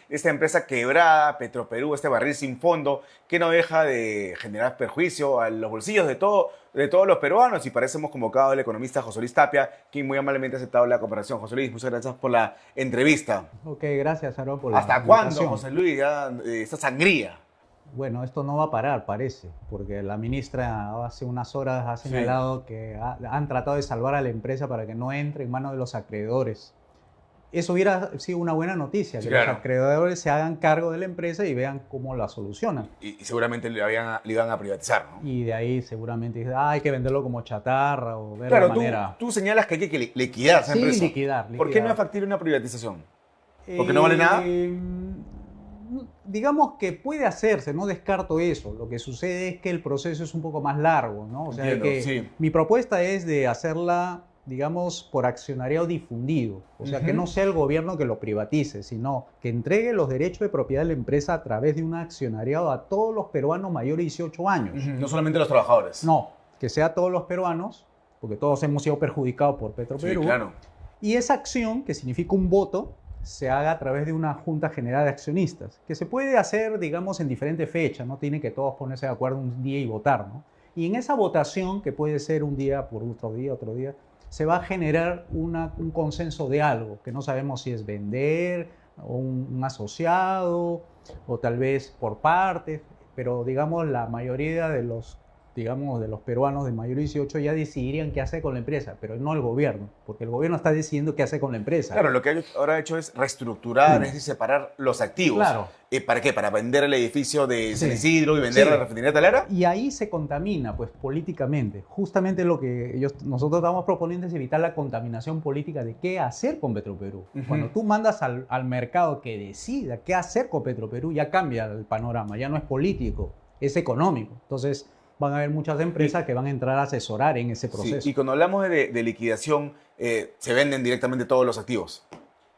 Esta empresa quebrada, Petroperú, este barril sin fondo, que no deja de generar perjuicio a los bolsillos de todos los peruanos. Y para eso hemos convocado al economista José Luis Tapia, quien muy amablemente ha aceptado la cooperación. José Luis, muchas gracias por la entrevista. Ok, gracias, Aaron, por la ¿Hasta cuándo, invitación. José Luis, ya, esta sangría? Bueno, esto no va a parar, parece, porque la ministra hace unas horas ha señalado que han tratado de salvar a la empresa para que no entre en manos de los acreedores. Eso hubiera sido una buena noticia, que los acreedores se hagan cargo de la empresa y vean cómo la solucionan. Y seguramente le iban a privatizar, ¿no? Y de ahí seguramente dice, hay que venderlo como chatarra o ver la manera. Tú señalas que hay que liquidar esa empresa. Sí, liquidar. ¿Por qué no es factible una privatización? ¿Porque no vale nada? Digamos que puede hacerse, no descarto eso. Lo que sucede es que el proceso es un poco más largo, ¿no? O sea, Entiendo, sí. mi propuesta es de hacerla, digamos, por accionariado difundido. O sea, que no sea el gobierno que lo privatice, sino que entregue los derechos de propiedad de la empresa a través de un accionariado a todos los peruanos mayores de 18 años. No solamente los trabajadores. No, que sea a todos los peruanos, porque todos hemos sido perjudicados por Petroperú. Sí, claro. Y esa acción, que significa un voto, se haga a través de una junta general de accionistas, que se puede hacer, digamos, en diferentes fechas, no tienen que todos ponerse de acuerdo un día y votar, ¿no? Y en esa votación, que puede ser un día por otro día, se va a generar un consenso de algo, que no sabemos si es vender, o un asociado, o tal vez por partes, pero digamos la mayoría de los peruanos de mayor de 18 ya decidirían qué hacer con la empresa, pero no el gobierno, porque el gobierno está decidiendo qué hacer con la empresa. Claro, lo que ahora ha hecho es reestructurar, es decir, separar los activos. Claro. ¿Para qué? ¿Para vender el edificio de San Isidro y vender la refinería Talara? Y ahí se contamina, pues, políticamente. Justamente lo que nosotros estamos proponiendo es evitar la contaminación política de qué hacer con Petroperú. Cuando tú mandas al mercado que decida qué hacer con Petroperú, ya cambia el panorama, ya no es político, es económico. Entonces, van a haber muchas empresas que van a entrar a asesorar en ese proceso. Sí, y cuando hablamos de liquidación, se venden directamente todos los activos.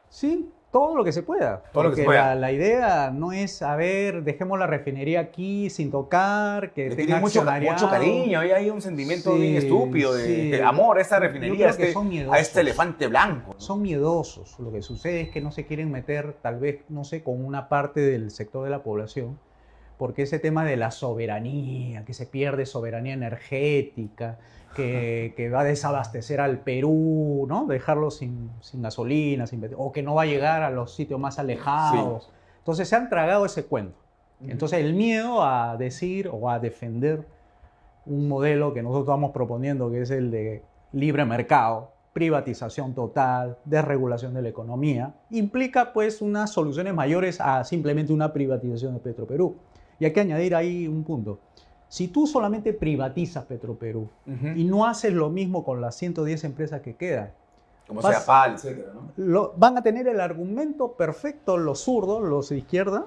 Sí, todo lo que se pueda. Todo lo que se pueda. La idea no es, a ver, dejemos la refinería aquí sin tocar, que tenga mucho accionariado. cariño, hay un sentimiento bien estúpido de amor a esta refinería, a este elefante blanco, ¿no? Son miedosos. Lo que sucede es que no se quieren meter, tal vez, no sé, con una parte del sector de la población, porque ese tema de la soberanía, que se pierde soberanía energética, que va a desabastecer al Perú, ¿no? Dejarlo sin gasolina, o que no va a llegar a los sitios más alejados. Sí. Entonces se han tragado ese cuento. Entonces el miedo a decir o a defender un modelo que nosotros estamos proponiendo, que es el de libre mercado, privatización total, desregulación de la economía, implica pues unas soluciones mayores a simplemente una privatización de Petroperú. Y hay que añadir ahí un punto. Si tú solamente privatizas Petroperú y no haces lo mismo con las 110 empresas que quedan, como sea PAL, etcétera, ¿no? Van a tener el argumento perfecto los zurdos, los de izquierda,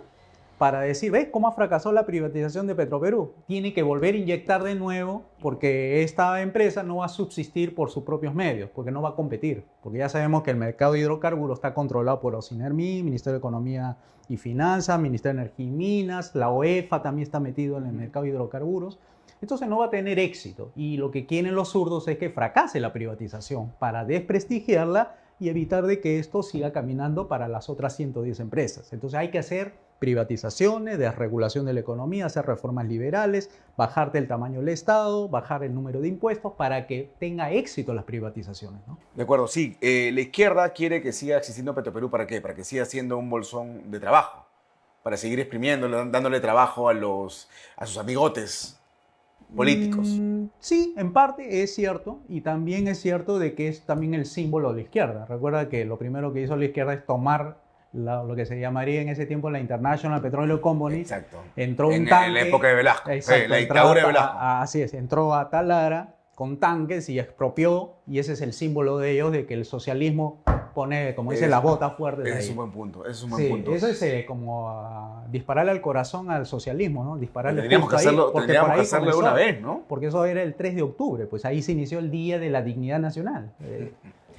para decir, ¿ves cómo ha fracasado la privatización de Petroperú? Tiene que volver a inyectar de nuevo porque esta empresa no va a subsistir por sus propios medios, porque no va a competir. Porque ya sabemos que el mercado de hidrocarburos está controlado por Ocinermi, Ministerio de Economía y Finanzas, Ministerio de Energía y Minas, la OEFA también está metido en el mercado de hidrocarburos. Entonces no va a tener éxito. Y lo que quieren los zurdos es que fracase la privatización para desprestigiarla y evitar de que esto siga caminando para las otras 110 empresas. Entonces hay que hacer privatizaciones, desregulación de la economía, hacer reformas liberales, bajar del tamaño del Estado, bajar el número de impuestos para que tenga éxito las privatizaciones, ¿no? De acuerdo, sí. La izquierda quiere que siga existiendo Petroperú. ¿Para qué? Para que siga siendo un bolsón de trabajo. Para seguir exprimiéndolo, dándole trabajo a sus amigotes políticos. Sí, en parte es cierto, y también es cierto de que es también el símbolo de la izquierda. Recuerda que lo primero que hizo la izquierda es tomar lo que se llamaría en ese tiempo la International Petroleum Company. Exacto. Entró un tanque. En la época de Velasco. Exacto, la dictadura de Velasco. Así es, entró a Talara con tanques y expropió, y ese es el símbolo de ellos, de que el socialismo pone, como dice, las botas fuertes. Ese es un buen punto, ese es un buen punto. Eso es como dispararle al corazón al socialismo, ¿no? Dispararle tendríamos que hacerlo, de una vez, ¿no? Porque eso era el 3 de octubre, pues ahí se inició el Día de la Dignidad Nacional.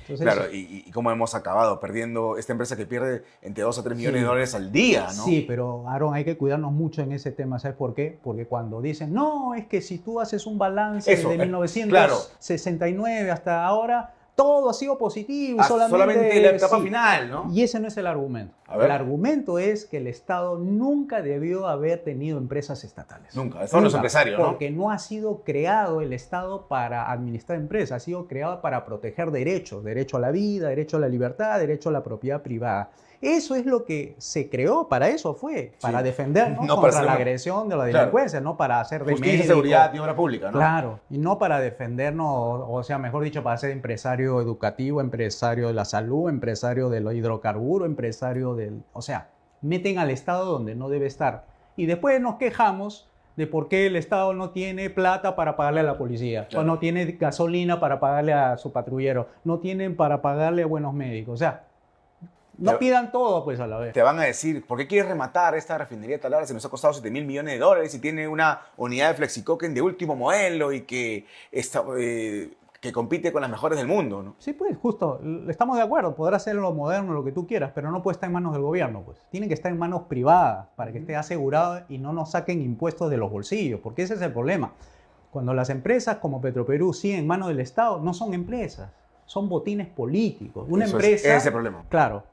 Entonces, claro, y cómo hemos acabado perdiendo esta empresa que pierde entre 2 a 3 millones de dólares al día, ¿no? Sí, pero Aaron, hay que cuidarnos mucho en ese tema, ¿sabes por qué? Porque cuando dicen, no, es que si tú haces un balance desde 1969 hasta ahora, todo ha sido positivo. Solamente la etapa sí. final, ¿no? Y ese no es el argumento. A ver. El argumento es que el Estado nunca debió haber tenido empresas estatales. Nunca. Son los empresarios, ¿no? Porque no ha sido creado el Estado para administrar empresas, ha sido creado para proteger derechos. Derecho a la vida, derecho a la libertad, derecho a la propiedad privada. Eso es lo que se creó, para eso fue, para defendernos contra la agresión de la delincuencia, no para hacer de justicia, médico, seguridad y obra pública, ¿no? Claro, y no para defendernos, o sea, mejor dicho, para ser empresario educativo, empresario de la salud, empresario de los hidrocarburos, empresario del... O sea, meten al Estado donde no debe estar. Y después nos quejamos de por qué el Estado no tiene plata para pagarle a la policía, o no tiene gasolina para pagarle a su patrullero, no tienen para pagarle a buenos médicos, o sea... No pidan todo, pues, a la vez. Te van a decir, ¿por qué quieres rematar esta refinería de Talara? Se nos ha costado $7.000 millones y tiene una unidad de Flexicoken de último modelo y que compite con las mejores del mundo, ¿no? Sí, pues, justo. Estamos de acuerdo. Podrá ser lo moderno, lo que tú quieras, pero no puede estar en manos del gobierno, pues. Tiene que estar en manos privadas para que esté asegurado y no nos saquen impuestos de los bolsillos, porque ese es el problema. Cuando las empresas como Petroperú siguen en manos del Estado, no son empresas. Son botines políticos. Una empresa, ese es el problema. Claro,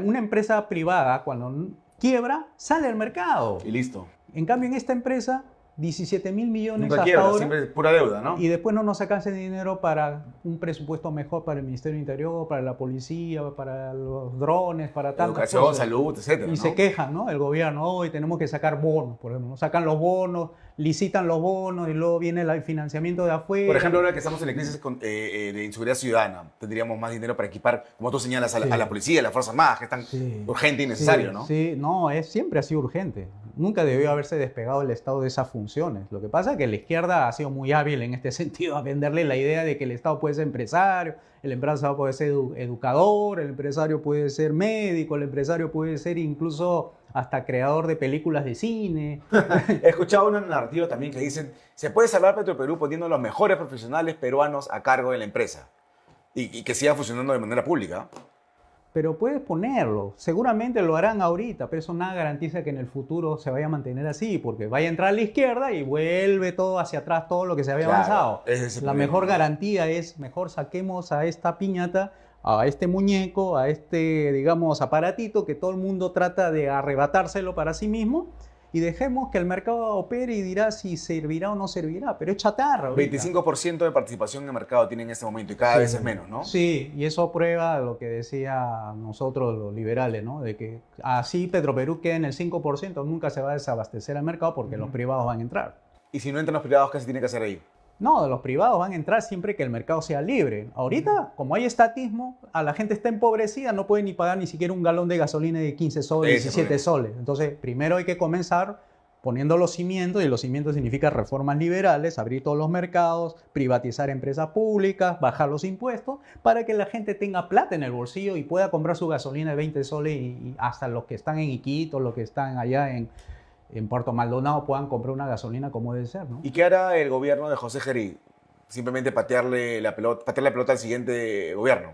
una empresa privada cuando quiebra sale al mercado. Y listo. En cambio en esta empresa 17.000 millones Nunca hasta quiebra, ahora, siempre pura deuda, ¿no? y después no nos sacan ese dinero para un presupuesto mejor para el Ministerio del Interior, para la policía, para los drones, para tantas educación, cosas. salud, etcétera, Y ¿no? se quejan, ¿no? El gobierno, hoy tenemos que sacar bonos, por ejemplo, sacan los bonos, licitan los bonos y luego viene el financiamiento de afuera. Por ejemplo, ahora que estamos en la crisis de inseguridad ciudadana, tendríamos más dinero para equipar, como tú señalas, a la policía, a las Fuerzas Armadas, que es tan urgente y necesario, ¿no? Sí, no, siempre ha sido urgente. Nunca debió haberse despegado el Estado de esas funciones. Lo que pasa es que la izquierda ha sido muy hábil en este sentido, a venderle la idea de que el Estado puede ser empresario, el empresario puede ser educador, el empresario puede ser médico, el empresario puede ser incluso hasta creador de películas de cine. He escuchado una narrativa también que dicen, se puede salvar Petroperú poniendo a los mejores profesionales peruanos a cargo de la empresa y que siga funcionando de manera pública. Pero puedes ponerlo, seguramente lo harán ahorita, pero eso nada garantiza que en el futuro se vaya a mantener así, porque vaya a entrar a la izquierda y vuelve todo hacia atrás, todo lo que se había avanzado. La mejor garantía es, mejor saquemos a esta piñata, a este muñeco, a este, digamos, aparatito que todo el mundo trata de arrebatárselo para sí mismo, y dejemos que el mercado opere y dirá si servirá o no servirá, pero es chatarra. Ahorita. 25% de participación en el mercado tiene en este momento y cada vez es menos, ¿no? Sí, y eso prueba lo que decía nosotros los liberales, ¿no? De que así Petroperú queda en el 5%, nunca se va a desabastecer el mercado porque los privados van a entrar. Y si no entran los privados, ¿qué se tiene que hacer ahí? No, los privados van a entrar siempre que el mercado sea libre. Ahorita, como hay estatismo, a la gente está empobrecida, no puede ni pagar ni siquiera un galón de gasolina de 15 soles, 17 soles. Entonces, primero hay que comenzar poniendo los cimientos, y los cimientos significa reformas liberales, abrir todos los mercados, privatizar empresas públicas, bajar los impuestos, para que la gente tenga plata en el bolsillo y pueda comprar su gasolina de 20 soles y hasta los que están en Iquitos, los que están allá en Puerto Maldonado puedan comprar una gasolina como debe ser, ¿no? ¿Y qué hará el gobierno de José Gerí? Simplemente patearle la pelota al siguiente gobierno.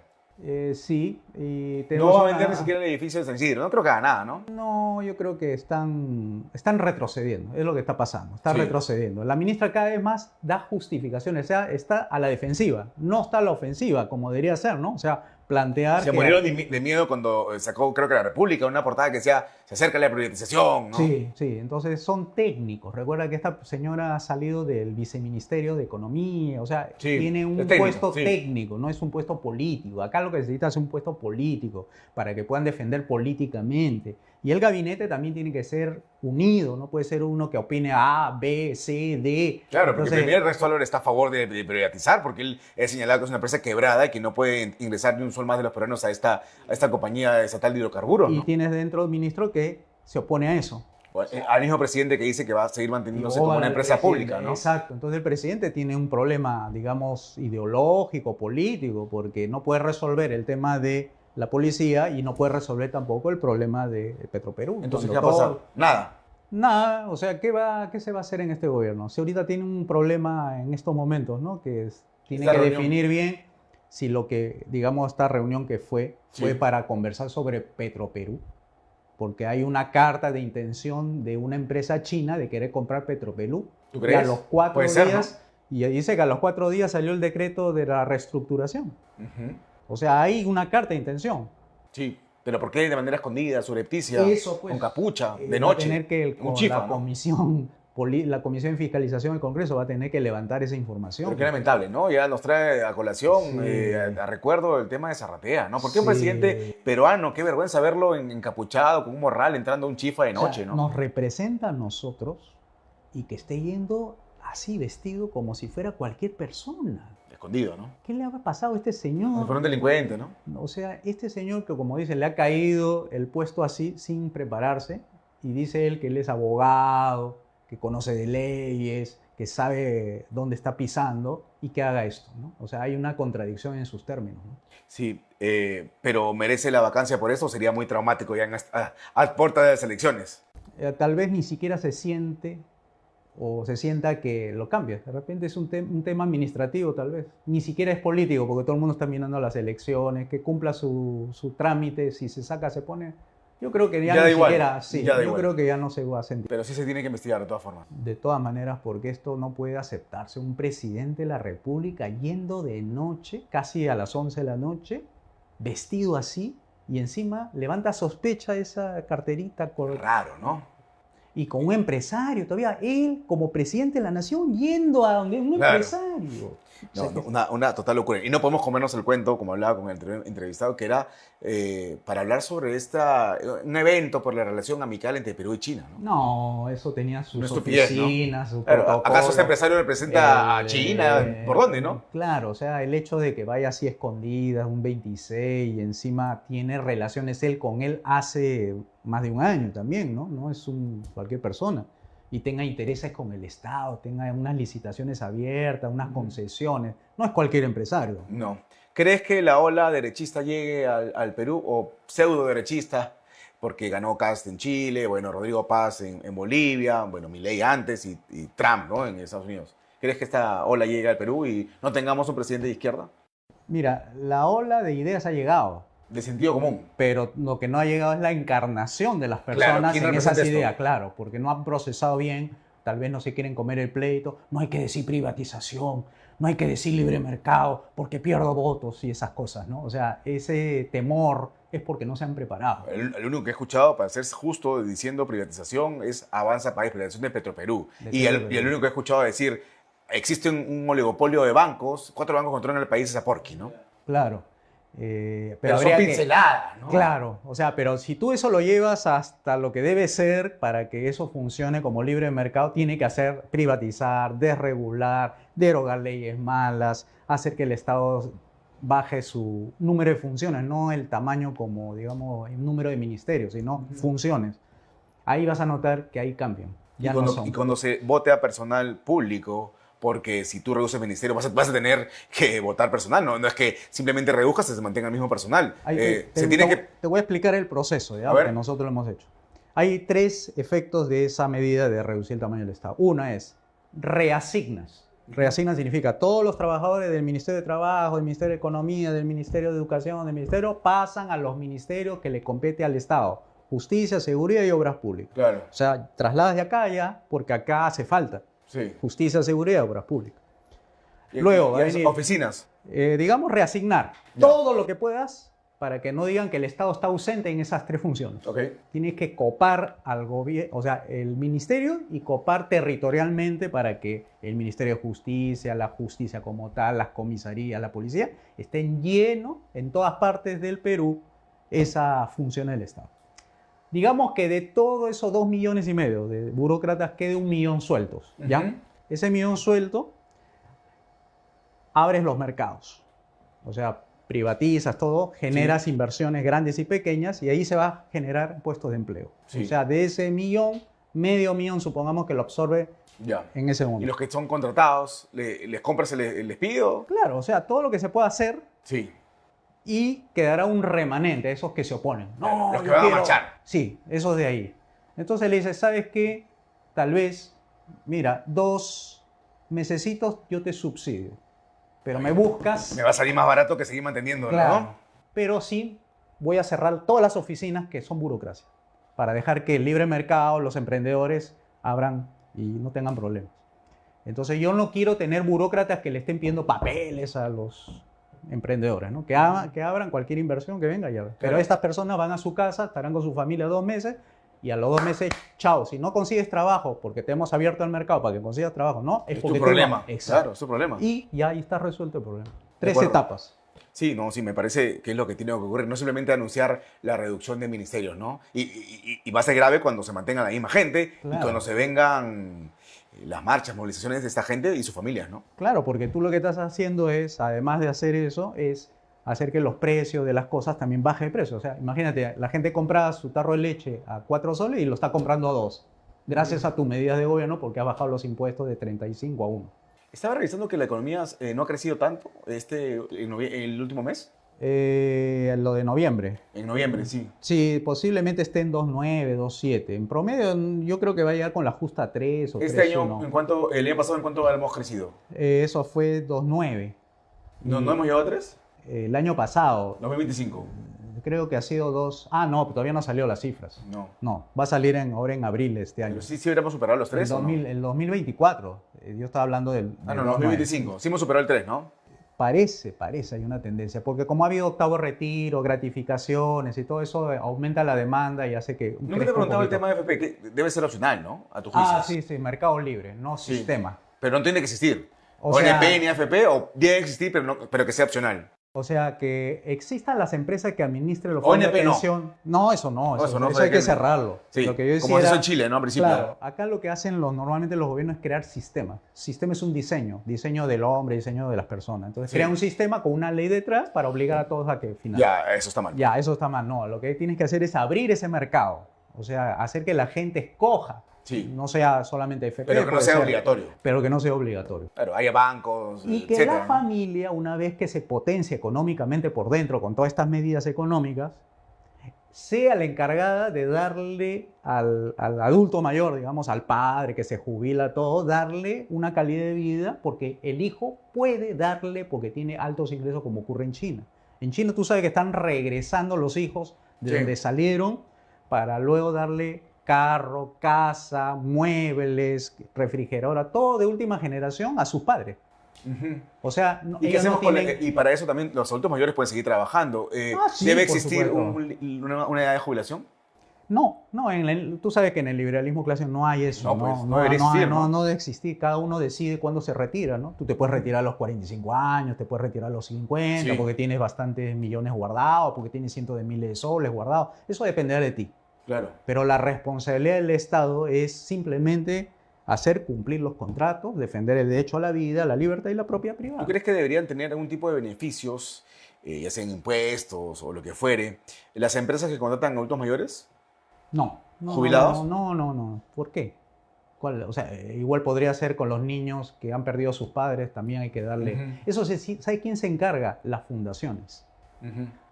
Sí. Y no va a vender ni siquiera el edificio de San Isidro. No creo que haga nada, ¿no? No, yo creo que están retrocediendo. Es lo que está pasando. Está retrocediendo. La ministra cada vez más da justificaciones. O sea, está a la defensiva. No está a la ofensiva, como debería ser, ¿no? O sea, plantear Se murieron de miedo cuando sacó, creo que La República, una portada que decía, se acerca la privatización, ¿no? Sí, sí. Entonces son técnicos. Recuerda que esta señora ha salido del viceministerio de Economía. O sea, tiene un puesto técnico, no es un puesto político. Acá lo que necesita es un puesto político para que puedan defender políticamente. Y el gabinete también tiene que ser unido, no puede ser uno que opine A, B, C, D. Claro, porque el primer Ernesto Álvarez está a favor de privatizar, porque él es señalado que es una empresa quebrada y que no puede ingresar ni un sol más de los peruanos a esta compañía estatal de hidrocarburos, ¿no? Y tienes dentro un ministro que se opone a eso. Al mismo presidente que dice que va a seguir manteniéndose como una empresa pública, ¿no? Exacto. Entonces el presidente tiene un problema, digamos, ideológico, político, porque no puede resolver el tema de la policía y no puede resolver tampoco el problema de Petroperú. Entonces, ¿qué ha pasado? Nada. Nada, o sea, ¿qué se va a hacer en este gobierno? Si ahorita tiene un problema en estos momentos, ¿no? Que tiene que definir bien si lo que, digamos, esta reunión que fue para conversar sobre Petroperú, porque hay una carta de intención de una empresa china de querer comprar Petroperú. ¿Tú crees? Y a los 4 días, ser, ¿no? Y dice que a los 4 días salió el decreto de la reestructuración. O sea, hay una carta de intención. Sí, pero ¿por qué de manera escondida, surrepticia, Eso, pues, con capucha, de va a noche? tener que Un chifa, ¿no? la Comisión de Fiscalización del Congreso va a tener que levantar esa información. Pero qué lamentable, ¿no? Ya nos trae a colación, Sí. a recuerdo el tema de Zarratea, ¿no? ¿Por qué un Sí. presidente peruano, qué vergüenza verlo encapuchado, con un morral, entrando a un chifa de O sea, noche, ¿no? nos representa a nosotros y que esté yendo así vestido como si fuera cualquier persona. Escondido, ¿no? ¿Qué le ha pasado a este señor? Fue un delincuente, ¿no? O sea, este señor que, como dice, le ha caído el puesto así sin prepararse y dice él que él es abogado, que conoce de leyes, que sabe dónde está pisando y que haga esto, ¿no? O sea, hay una contradicción en sus términos, ¿no? Sí, pero ¿merece la vacancia por eso? Sería muy traumático ya a puerta de las elecciones. Tal vez ni siquiera se siente o se sienta que lo cambia. De repente es un tema administrativo, tal vez. Ni siquiera es político, porque todo el mundo está mirando las elecciones, que cumpla su trámite, si se saca, se pone. Yo creo que ya da ni igual, siquiera, sí, ya da yo igual. creo que ya no se va a sentir. Pero sí se tiene que investigar de todas formas. De todas maneras, porque esto no puede aceptarse. Un presidente de la República yendo de noche, casi a las 11 de la noche, vestido así, y encima levanta sospecha esa carterita. Raro, ¿no? Y con un empresario, todavía él como presidente de la nación yendo a donde un Claro. empresario. No, O sea, una total locura. Y no podemos comernos el cuento, como hablaba con el entrevistado, que era para hablar sobre un evento por la relación amical entre Perú y China, ¿no? no, eso tenía sus Una estupidez, ¿no? oficinas, su Claro, protocolo. ¿acaso este empresario representa a El, China? ¿Por dónde, no? Claro, o sea, el hecho de que vaya así escondida, un 26, y encima tiene relaciones él con él hace más de un año también, ¿no? No es cualquier persona. Y tenga intereses con el Estado, tenga unas licitaciones abiertas, unas concesiones. No es cualquier empresario. No. ¿Crees que la ola derechista llegue al Perú o pseudo derechista? Porque ganó Kast en Chile, bueno, Rodrigo Paz en Bolivia, bueno, Milei antes y Trump, ¿no? En Estados Unidos. ¿Crees que esta ola llegue al Perú y no tengamos un presidente de izquierda? Mira, la ola de ideas ha llegado, De sentido común. pero lo que no ha llegado es la encarnación de las Claro, personas ¿quién en esas representa ideas, esto? claro, porque no han procesado bien, tal vez no se quieren comer el pleito, no hay que decir privatización, no hay que decir libre mercado, porque pierdo votos y esas cosas, ¿no? O sea, ese temor es porque no se han preparado. El único que he escuchado, para ser justo, diciendo privatización es Avanza País, privatización de Petroperú. De Y el Petroperú. único que he escuchado decir, existe un oligopolio de bancos, 4 bancos controlan el país, es Aporqui, ¿no? Claro. Pero son habría pinceladas, ¿no? Claro, o sea, pero si tú eso lo llevas hasta lo que debe ser para que eso funcione como libre mercado, tiene que hacer privatizar, desregular, derogar leyes malas, hacer que el Estado baje su número de funciones, no el tamaño como, digamos, el número de ministerios, sino funciones. Ahí vas a notar que ahí cambian. Ya no son. Y cuando se vote a personal público, porque si tú reduces ministerio vas a tener que votar personal, no es que simplemente reduzcas y se mantenga el mismo personal. Ahí Se tiene que... te voy a explicar el proceso, ¿ya? A ver. Que nosotros lo hemos hecho. Hay 3 efectos de esa medida de reducir el tamaño del Estado. Una es reasignas. Reasignas significa todos los trabajadores del Ministerio de Trabajo, del Ministerio de Economía, del Ministerio de Educación, del Ministerio, pasan a los ministerios que le compete al Estado. Justicia, Seguridad y Obras Públicas. Claro, O sea, trasladas de acá allá porque acá hace falta. sí. Justicia, Seguridad y Obras Públicas. Y- Luego y va a hay venir- oficinas. Digamos, reasignar Ya. todo lo que puedas para que no digan que el Estado está ausente en esas 3 funciones. Ok. Tienes que copar al gobierno, o sea, el ministerio y copar territorialmente para que el Ministerio de Justicia, la justicia como tal, las comisarías, la policía, estén llenos en todas partes del Perú esa función del Estado. Digamos que de todos esos 2,5 millones de burócratas quede 1 millón sueltos, ¿ya? Ujú. Ese millón suelto abres los mercados. O sea, privatizas todo, generas inversiones grandes y pequeñas y ahí se va a generar puestos de empleo. Sí. O sea, de ese millón, medio millón supongamos que lo absorbe Ya. en ese Y momento. los que son contratados, les compras el despido. Claro, o sea, todo lo que se pueda hacer Sí. y quedará un remanente, esos que se oponen. No, Los que yo van a quiero- marchar. Sí, esos de ahí. Entonces le dices, ¿sabes qué? Tal vez, mira, 2 mesecitos yo te subsidio, pero me buscas... Me va a salir más barato que seguir manteniéndolo, Claro, ¿no? pero sí voy a cerrar todas las oficinas que son burocracia, para dejar que el libre mercado, los emprendedores abran y no tengan problemas. Entonces yo no quiero tener burócratas que le estén pidiendo papeles a los emprendedores, ¿no? Que abran cualquier inversión que venga ya. Pero Claro. estas personas van a su casa, estarán con su familia 2 meses y a los 2 meses, chao. Si no consigues trabajo porque te hemos abierto el mercado para que consigas trabajo, no, es Es porque tu problema. Exacto. Claro, es tu problema. Y ya ahí está resuelto el problema. 3 acuerdo. etapas. Sí, no, sí, me parece que es lo que tiene que ocurrir. No simplemente anunciar la reducción de ministerios, ¿no? Y va a ser grave cuando se mantenga la misma gente y Claro. cuando se vengan las marchas, movilizaciones de esta gente y sus familias, ¿no? Claro, porque tú lo que estás haciendo es, además de hacer eso, es hacer que los precios de las cosas también bajen de precio. O sea, imagínate, la gente compra su tarro de leche a 4 soles y lo está comprando a 2. Gracias a tus medidas de gobierno porque has bajado los impuestos de 35 a 1. Estaba revisando que la economía no ha crecido tanto el último mes. Lo de noviembre. En noviembre, sí. Sí, posiblemente esté en 2.9, 2.7. En promedio, yo creo que va a llegar con la justa 3 o Este año, 3.1. el año pasado, ¿en cuánto hemos crecido? Eso fue 2.9. ¿No, Y no hemos llegado a 3? el año pasado, 2025. creo que ha sido 2. Ah, no, todavía no han salido las cifras. No. No, va a salir ahora en abril este año. Pero sí hubiéramos superado los 3, el, ¿o no? el 2024. Yo estaba hablando del. Ah, no, del 2025. Sí hemos superado el 3, ¿no? Parece, hay una tendencia. Porque como ha habido octavo retiro, gratificaciones y todo eso, aumenta la demanda y hace que. Nunca te he crezca un preguntado el poquito. tema de FP, que debe ser opcional, ¿no? A tu juicio. Ah, sí, mercado libre, no Sí. sistema. Pero no tiene que existir. O ONP sea- ni AFP, o debe existir, pero que sea opcional. O sea, que existan las empresas que administren los fondos de ONP no. pensión. No, eso no. Eso, no, eso ¿sabe hay que qué? cerrarlo. Sí, Lo que yo como se decía hizo en Chile, ¿no? Al principio. Claro, acá lo que hacen normalmente los gobiernos es crear sistemas. Sistema es un diseño del hombre, diseño de las personas. Entonces Sí. crea un sistema con una ley detrás para obligar a todos a que financien. Ya, eso está mal. Ya, eso está mal. No, lo que tienes que hacer es abrir ese mercado. O sea, hacer que la gente escoja. Sí. No sea solamente FP. Pero que no puede sea ser- obligatorio. Pero que no sea obligatorio. Claro, haya bancos, Y que etcétera, la ¿no? familia, una vez que se potencia económicamente por dentro con todas estas medidas económicas, sea la encargada de darle al adulto mayor, digamos, al padre que se jubila, todo, darle una calidad de vida, porque el hijo puede darle, porque tiene altos ingresos, como ocurre en China. En China tú sabes que están regresando los hijos de Sí. donde salieron para luego darle carro, casa, muebles, refrigeradora, todo de última generación a sus padres. Ujú. O sea, ¿Y qué ellos no hacemos con tienen... y para eso también los adultos mayores pueden seguir trabajando? Sí, ¿Debe por existir supuesto. una edad de jubilación? No, tú sabes que en el liberalismo clásico no hay eso. No, pues, no debería existir, ¿no? No debe existir. Cada uno decide cuándo se retira, ¿no? Tú te puedes retirar a los 45 años, te puedes retirar a los 50, Sí. porque tienes bastantes millones guardados, porque tienes cientos de miles de soles guardados. Eso dependerá de ti. Claro. Pero la responsabilidad del Estado es simplemente hacer cumplir los contratos, defender el derecho a la vida, la libertad y la propiedad privada. ¿Tú crees que deberían tener algún tipo de beneficios, ya sean impuestos o lo que fuere, las empresas que contratan adultos mayores? No. ¿Jubilados? No. ¿Por qué? O sea, igual podría ser con los niños que han perdido a sus padres, también hay que darle... Ujú. Eso ¿sabe quién se encarga? Las fundaciones.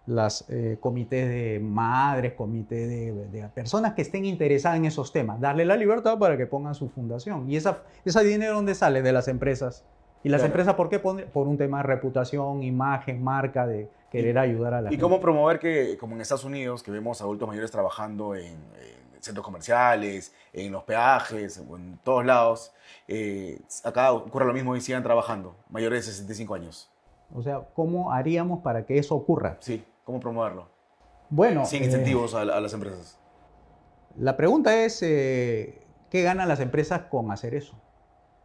Las comités de madres, comités de personas que estén interesadas en esos temas. Darle la libertad para que pongan su fundación. ¿Y ese dinero dónde sale? De las empresas. ¿Y las Claro. empresas por qué? Por un tema de reputación, imagen, marca, de querer ayudar a la ¿Y gente. cómo promover que, como en Estados Unidos, que vemos adultos mayores trabajando en centros comerciales, en los peajes, o en todos lados, acá ocurre lo mismo y sigan trabajando, mayores de 65 años? O sea, ¿cómo haríamos para que eso ocurra? Sí, ¿cómo promoverlo? Bueno, Sin incentivos a las empresas. la pregunta es, ¿qué ganan las empresas con hacer eso?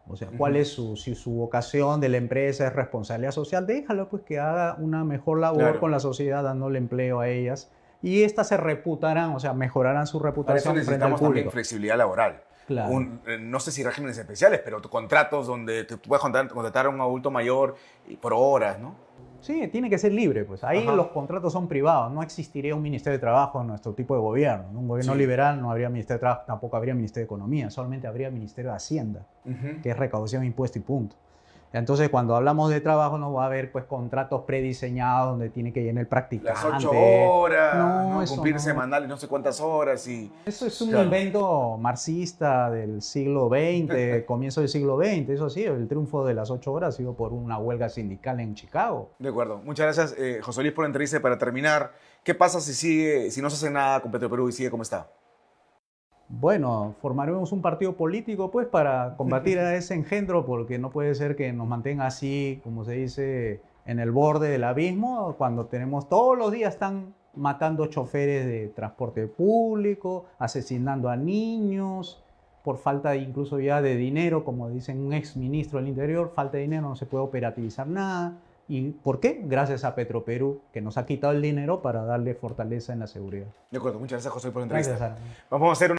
O sea, ¿cuál Ujú. es si su vocación de la empresa es responsabilidad social? Déjalo pues que haga una mejor labor Claro. con la sociedad, dándole empleo a ellas. Y estas se reputarán, o sea, mejorarán su Para eso reputación frente al necesitamos también público. flexibilidad laboral. Claro. No sé si regímenes especiales, pero contratos donde tú puedes contratar a un adulto mayor por horas, ¿no? Sí, tiene que ser libre, pues. Ahí Ajá. los contratos son privados. No existiría un Ministerio de Trabajo en nuestro tipo de gobierno. En un gobierno Sí. liberal no habría Ministerio de Trabajo, tampoco habría Ministerio de Economía, solamente habría Ministerio de Hacienda, Ujú. que es recaudación, impuesto y punto. Entonces, cuando hablamos de trabajo, no va a haber pues contratos prediseñados donde tiene que llenar el practicante. Las 8 horas, No, ¿no? eso Cumplir no. semanales, no sé cuántas horas y... Eso es un Claro. invento marxista del siglo XX, comienzo del siglo XX. Eso sí, el triunfo de las 8 horas ha sido por una huelga sindical en Chicago. De acuerdo. Muchas gracias, José Luis, por la entrevista. Y para terminar, ¿qué pasa si no se hace nada con Petroperú y sigue como está? Bueno, formaremos un partido político pues para combatir a ese engendro, porque no puede ser que nos mantenga así, como se dice, en el borde del abismo, cuando tenemos todos los días están matando choferes de transporte público, asesinando a niños, por falta incluso ya de dinero, como dicen un ex ministro del Interior, falta de dinero, no se puede operativizar nada. ¿Y por qué? Gracias a Petroperú, que nos ha quitado el dinero para darle fortaleza en la seguridad. De acuerdo, muchas gracias, José, por la entrevista. Gracias, Alan. Vamos a hacer